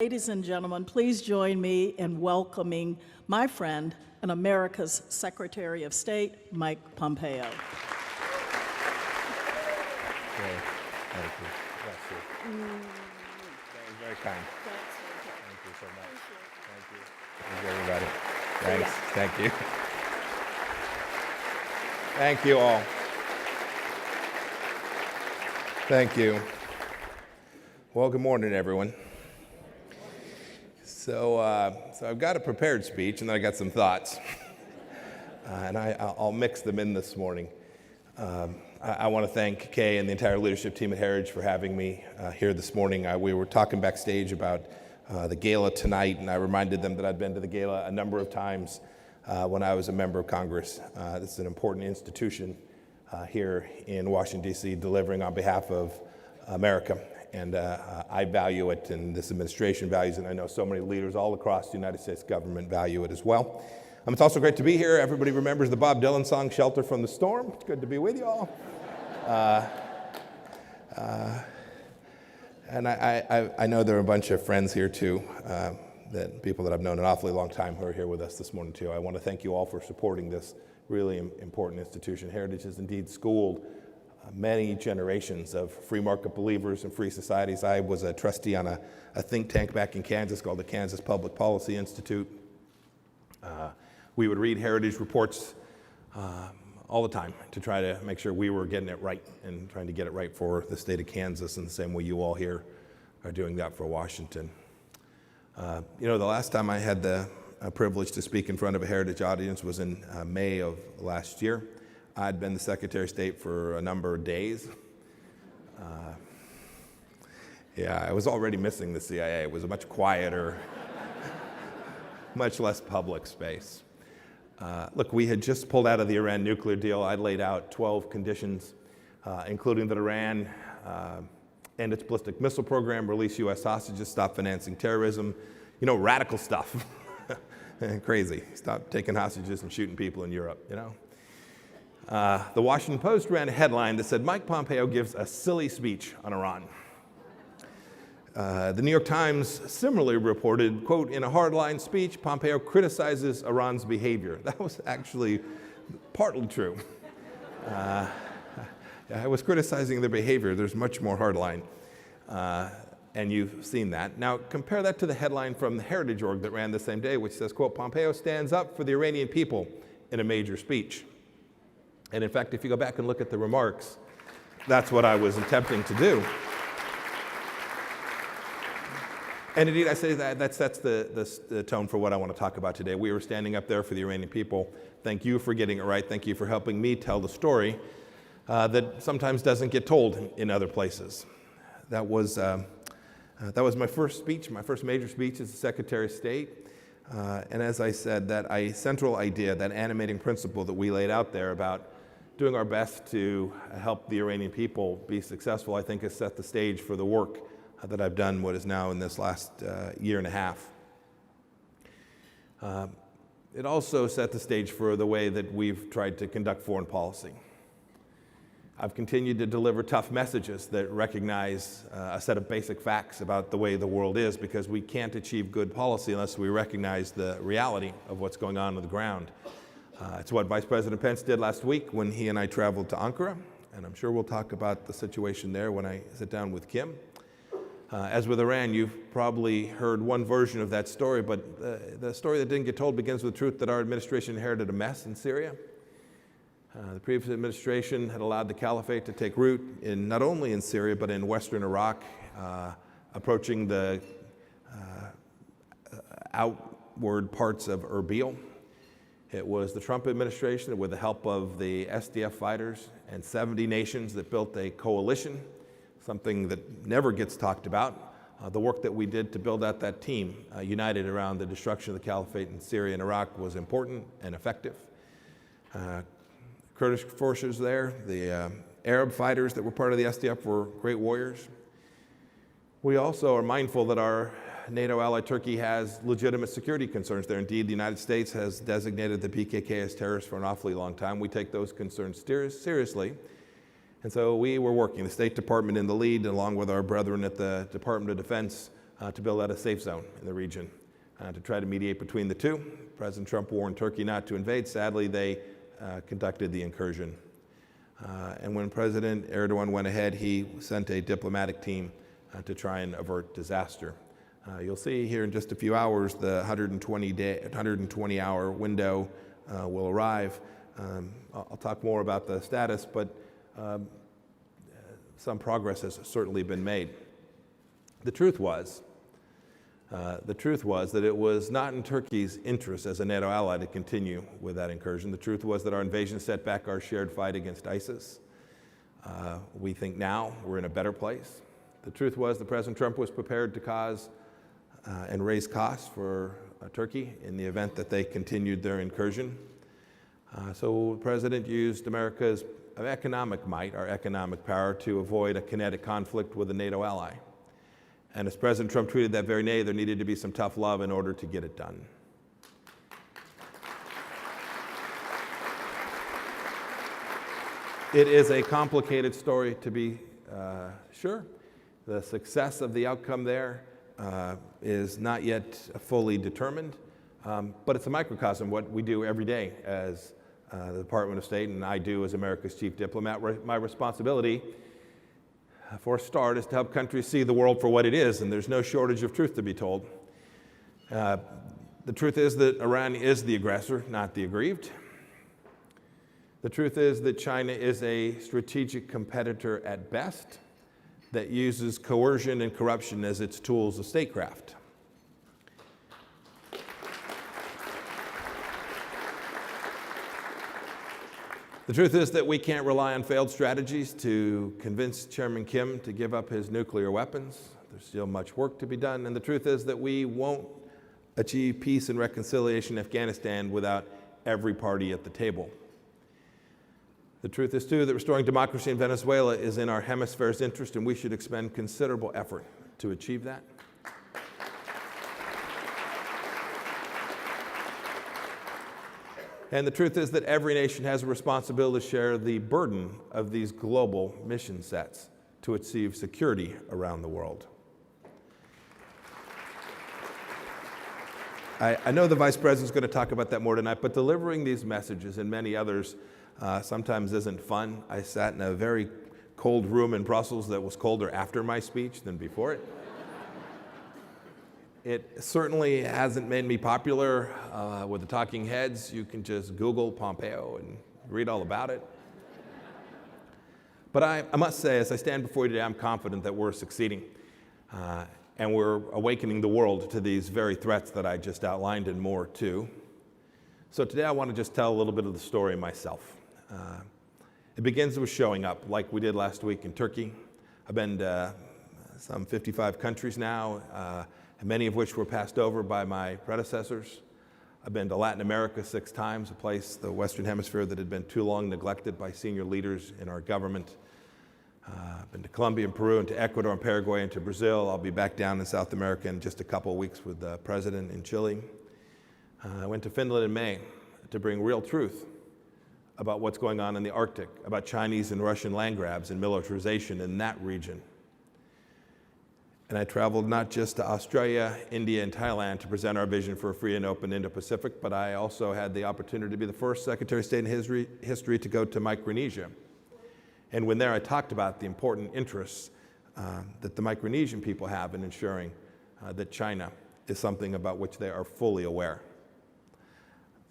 Ladies and gentlemen, please join me in welcoming my friend and America's Secretary of State, Mike Pompeo. Okay. Thank you. Bless you. That was very kind. Thank you so much. Thank you. Thank you, everybody. Thanks. Thank you. Thank you all. Thank you. Well, good morning, everyone. So I've got a prepared speech, and then I got some thoughts, and I'll mix them in this morning. I want to thank Kay and the entire leadership team at Heritage for having me here this morning. We were talking backstage about the gala tonight, and I reminded them that I'd been to the gala a number of times when I was a member of Congress. This is an important institution here in Washington, D.C., delivering on behalf of America. And I value it, and this administration values it, and I know so many leaders all across the United States government value it as well. It's also great to be here. Everybody remembers the Bob Dylan song, Shelter from the Storm. It's good to be with you all. And I know there are a bunch of friends here too, people that I've known an awfully long time who are here with us this morning too. I want to thank you all for supporting this really important institution. Heritage has indeed schooled many generations of free market believers and free societies. I was a trustee on a think tank back in Kansas called the Kansas Public Policy Institute. We would read Heritage reports all the time to try to make sure we were getting it right and trying to get it right for the state of Kansas in the same way you all here are doing that for Washington. The last time I had the privilege to speak in front of a Heritage audience was in May of last year. I'd been the Secretary of State for a number of days. I was already missing the CIA. It was a much quieter, much less public space. Look, we had just pulled out of the Iran nuclear deal. I laid out 12 conditions, including that Iran end its ballistic missile program, release U.S. hostages, stop financing terrorism, radical stuff. Crazy. Stop taking hostages and shooting people in Europe, The Washington Post ran a headline that said, Mike Pompeo gives a silly speech on Iran. The New York Times similarly reported, quote, in a hardline speech, Pompeo criticizes Iran's behavior. That was actually partly true. I was criticizing their behavior. There's much more hardline, and you've seen that. Now, compare that to the headline from the Heritage Org that ran the same day, which says, quote, Pompeo stands up for the Iranian people in a major speech. And in fact, if you go back and look at the remarks, that's what I was attempting to do. And indeed, I say that sets the tone for what I want to talk about today. We were standing up there for the Iranian people. Thank you for getting it right. Thank you for helping me tell the story that sometimes doesn't get told in other places. That was my first speech, my first major speech as the Secretary of State. And as I said, that central idea, that animating principle that we laid out there about doing our best to help the Iranian people be successful, I think has set the stage for the work that I've done what is now in this last year and a half. It also set the stage for the way that we've tried to conduct foreign policy. I've continued to deliver tough messages that recognize a set of basic facts about the way the world is, because we can't achieve good policy unless we recognize the reality of what's going on the ground. It's what Vice President Pence did last week when he and I traveled to Ankara, and I'm sure we'll talk about the situation there when I sit down with Kim. As with Iran, you've probably heard one version of that story, but the story that didn't get told begins with the truth that our administration inherited a mess in Syria. The previous administration had allowed the caliphate to take root not only in Syria, but in western Iraq, approaching the outward parts of Erbil. It was the Trump administration, with the help of the SDF fighters and 70 nations, that built a coalition, something that never gets talked about. The work that we did to build out that team, united around the destruction of the caliphate in Syria and Iraq, was important and effective. Kurdish forces there, the Arab fighters that were part of the SDF were great warriors. We also are mindful that our NATO ally Turkey has legitimate security concerns there. Indeed, the United States has designated the PKK as terrorists for an awfully long time. We take those concerns seriously. And so we were working, the State Department in the lead, along with our brethren at the Department of Defense, to build out a safe zone in the region, to try to mediate between the two. President Trump warned Turkey not to invade. Sadly, they conducted the incursion. And when President Erdogan went ahead, he sent a diplomatic team to try and avert disaster. You'll see here in just a few hours the 120-hour window will arrive. I'll talk more about the status, but some progress has certainly been made. The truth was that it was not in Turkey's interest as a NATO ally to continue with that incursion. The truth was that our invasion set back our shared fight against ISIS. We think now we're in a better place. The truth was that President Trump was prepared to cause and raise costs for Turkey in the event that they continued their incursion. So the President used America's economic might, our economic power, to avoid a kinetic conflict with a NATO ally. And as President Trump tweeted that very day, there needed to be some tough love in order to get it done. It is a complicated story, to be sure. The success of the outcome there is not yet fully determined, but it's a microcosm of what we do every day as the Department of State, and I do as America's chief diplomat. My responsibility, for a start, is to help countries see the world for what it is, and there's no shortage of truth to be told. The truth is that Iran is the aggressor, not the aggrieved. The truth is that China is a strategic competitor at best that uses coercion and corruption as its tools of statecraft. The truth is that we can't rely on failed strategies to convince Chairman Kim to give up his nuclear weapons. There's still much work to be done. And the truth is that we won't achieve peace and reconciliation in Afghanistan without every party at the table. The truth is, too, that restoring democracy in Venezuela is in our hemisphere's interest, and we should expend considerable effort to achieve that. And the truth is that every nation has a responsibility to share the burden of these global mission sets to achieve security around the world. I know the Vice President's going to talk about that more tonight, but delivering these messages and many others sometimes isn't fun. I sat in a very cold room in Brussels that was colder after my speech than before it. It certainly hasn't made me popular with the talking heads. You can just Google Pompeo and read all about it. But I must say, as I stand before you today, I'm confident that we're succeeding. And we're awakening the world to these very threats that I just outlined and more too. So today I want to just tell a little bit of the story myself. It begins with showing up, like we did last week in Turkey. I've been to some 55 countries now, many of which were passed over by my predecessors. I've been to Latin America 6 times, a place, the Western Hemisphere, that had been too long neglected by senior leaders in our government. I've been to Colombia and Peru, and to Ecuador and Paraguay, and to Brazil. I'll be back down in South America in just a couple of weeks with the President in Chile. I went to Finland in May to bring real truth about what's going on in the Arctic, about Chinese and Russian land grabs and militarization in that region. And I traveled not just to Australia, India, and Thailand to present our vision for a free and open Indo-Pacific, but I also had the opportunity to be the first Secretary of State in history to go to Micronesia. And when there, I talked about the important interests that the Micronesian people have in ensuring that China is something about which they are fully aware.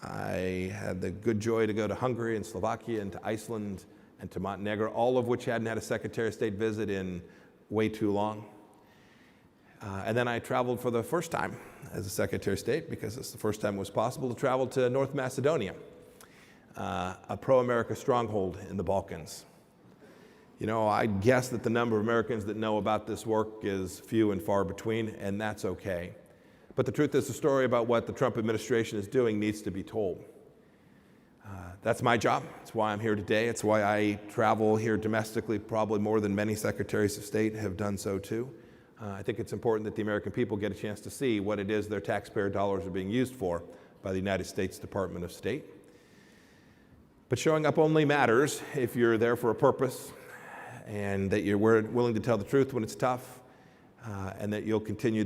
I had the good joy to go to Hungary and Slovakia and to Iceland and to Montenegro, all of which hadn't had a Secretary of State visit in way too long. And then I traveled for the first time as a Secretary of State, because it's the first time it was possible, to travel to North Macedonia, a pro-America stronghold in the Balkans. You know, I guess that the number of Americans that know about this work is few and far between, and that's okay. But the truth is, the story about what the Trump administration is doing needs to be told. That's my job. It's why I'm here today. It's why I travel here domestically, probably more than many secretaries of state have done so too. I think it's important that the American people get a chance to see what it is their taxpayer dollars are being used for by the United States Department of State. But showing up only matters if you're there for a purpose, and that you're willing to tell the truth when it's tough, and that you'll continue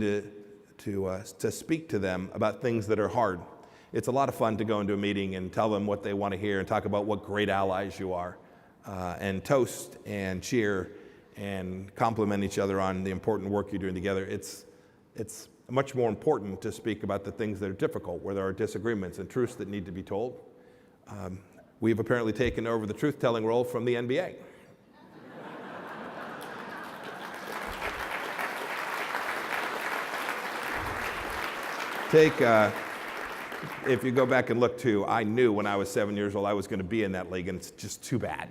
to speak to them about things that are hard. It's a lot of fun to go into a meeting and tell them what they want to hear and talk about what great allies you are, and toast and cheer and compliment each other on the important work you're doing together. It's much more important to speak about the things that are difficult, where there are disagreements and truths that need to be told. We've apparently taken over the truth-telling role from the NBA. If you go back and look too, I knew when I was 7 years old I was going to be in that league, and it's just too bad.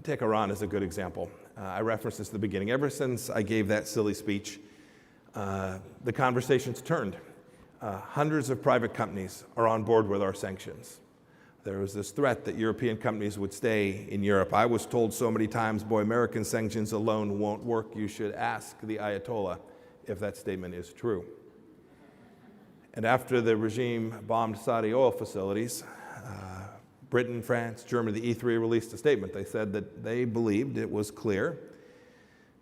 Take Iran as a good example. I referenced this at the beginning. Ever since I gave that silly speech, the conversation's turned. Hundreds of private companies are on board with our sanctions. There was this threat that European companies would stay in Europe. I was told so many times, boy, American sanctions alone won't work. You should ask the Ayatollah if that statement is true. And after the regime bombed Saudi oil facilities, Britain, France, Germany, the E3 released a statement. They said that they believed it was clear,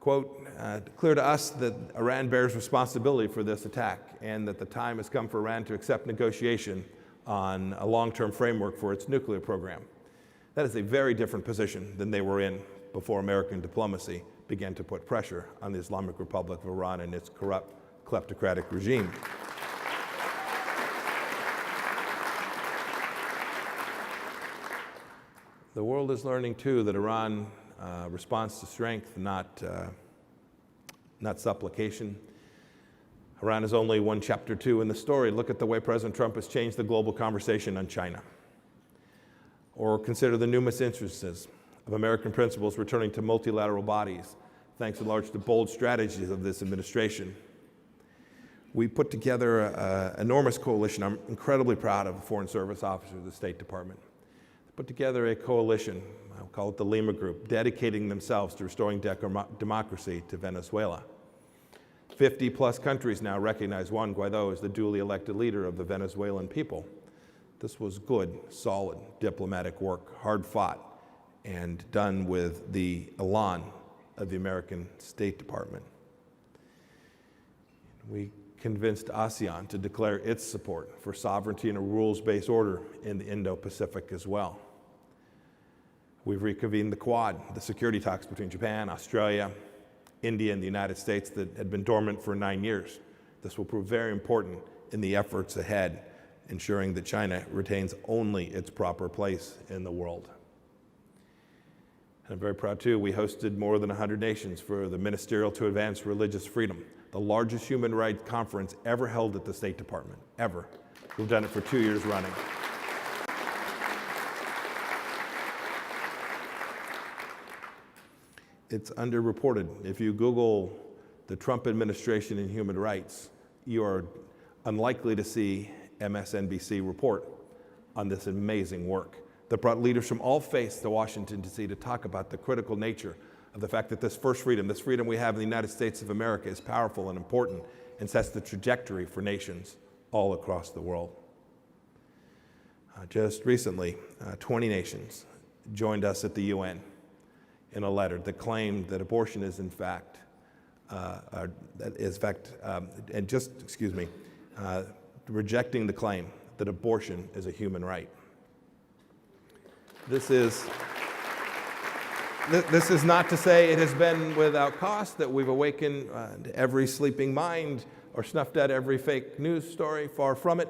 quote, clear to us that Iran bears responsibility for this attack and that the time has come for Iran to accept negotiation on a long-term framework for its nuclear program. That is a very different position than they were in before American diplomacy began to put pressure on the Islamic Republic of Iran and its corrupt, kleptocratic regime. The world is learning, too, that Iran responds to strength, not supplication. Iran is only one chapter 2 in the story. Look at the way President Trump has changed the global conversation on China. Or consider the numerous instances of American principles returning to multilateral bodies, thanks in large to bold strategies of this administration. We put together an enormous coalition. I'm incredibly proud of the Foreign Service officers of the State Department. Put together a coalition, I'll call it the Lima Group, dedicating themselves to restoring democracy to Venezuela. 50-plus countries now recognize Juan Guaido as the duly elected leader of the Venezuelan people. This was good, solid diplomatic work, hard fought, and done with the elan of the American State Department. We convinced ASEAN to declare its support for sovereignty and a rules-based order in the Indo-Pacific as well. We've reconvened the Quad, the security talks between Japan, Australia, India, and the United States that had been dormant for 9 years. This will prove very important in the efforts ahead, ensuring that China retains only its proper place in the world. And I'm very proud, too, we hosted more than 100 nations for the Ministerial to Advance Religious Freedom, the largest human rights conference ever held at the State Department, ever. We've done it for 2 years running. It's underreported. If you Google the Trump administration and human rights, you are unlikely to see MSNBC report on this amazing work that brought leaders from all faiths to Washington, D.C. to talk about the critical nature of the fact that this freedom we have in the United States of America is powerful and important and sets the trajectory for nations all across the world. Just recently, 20 nations joined us at the UN in a letter that claimed that abortion is rejecting the claim that abortion is a human right. This is not to say it has been without cost, that we've awakened every sleeping mind or snuffed out every fake news story, far from it.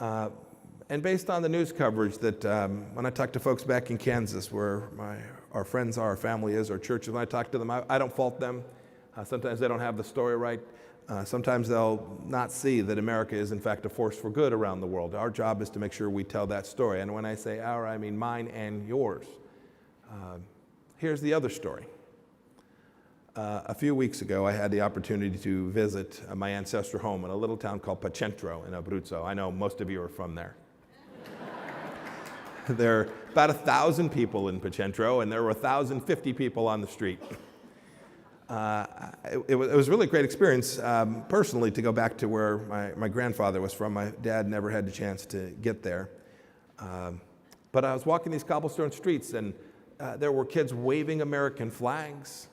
And based on the news coverage that when I talk to folks back in Kansas where our friends are, our family is, our churches, when I talk to them, I don't fault them. Sometimes they don't have the story right. Sometimes they'll not see that America is in fact a force for good around the world. Our job is to make sure we tell that story. And when I say our, I mean mine and yours. Here's the other story. A few weeks ago, I had the opportunity to visit my ancestral home in a little town called Pacentro in Abruzzo. I know most of you are from there. There are about 1,000 people in Pacentro, and there were 1,050 people on the street. It was really a great experience, personally, to go back to where my grandfather was from. My dad never had the chance to get there. But I was walking these cobblestone streets, and There were kids waving American flags.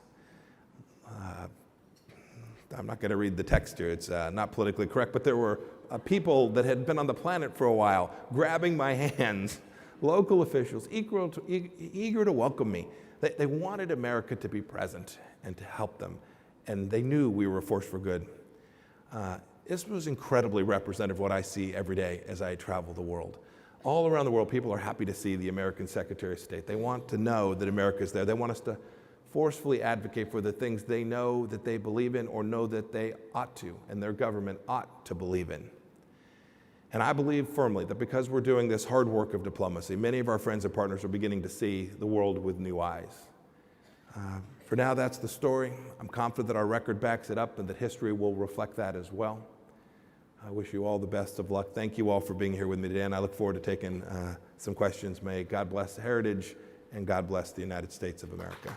I'm not going to read the text here. It's not politically correct, but there were people that had been on the planet for a while grabbing my hands, local officials, eager to welcome me. They wanted America to be present and to help them, and they knew we were a force for good. This was incredibly representative of what I see every day as I travel the world. All around the world, people are happy to see the American Secretary of State. They want to know that America's there. They want us to forcefully advocate for the things they know that they believe in or know that they ought to, and their government ought to believe in. And I believe firmly that because we're doing this hard work of diplomacy, many of our friends and partners are beginning to see the world with new eyes. For now, that's the story. I'm confident that our record backs it up and that history will reflect that as well. I wish you all the best of luck. Thank you all for being here with me today, and I look forward to taking some questions. May God bless Heritage, and God bless the United States of America.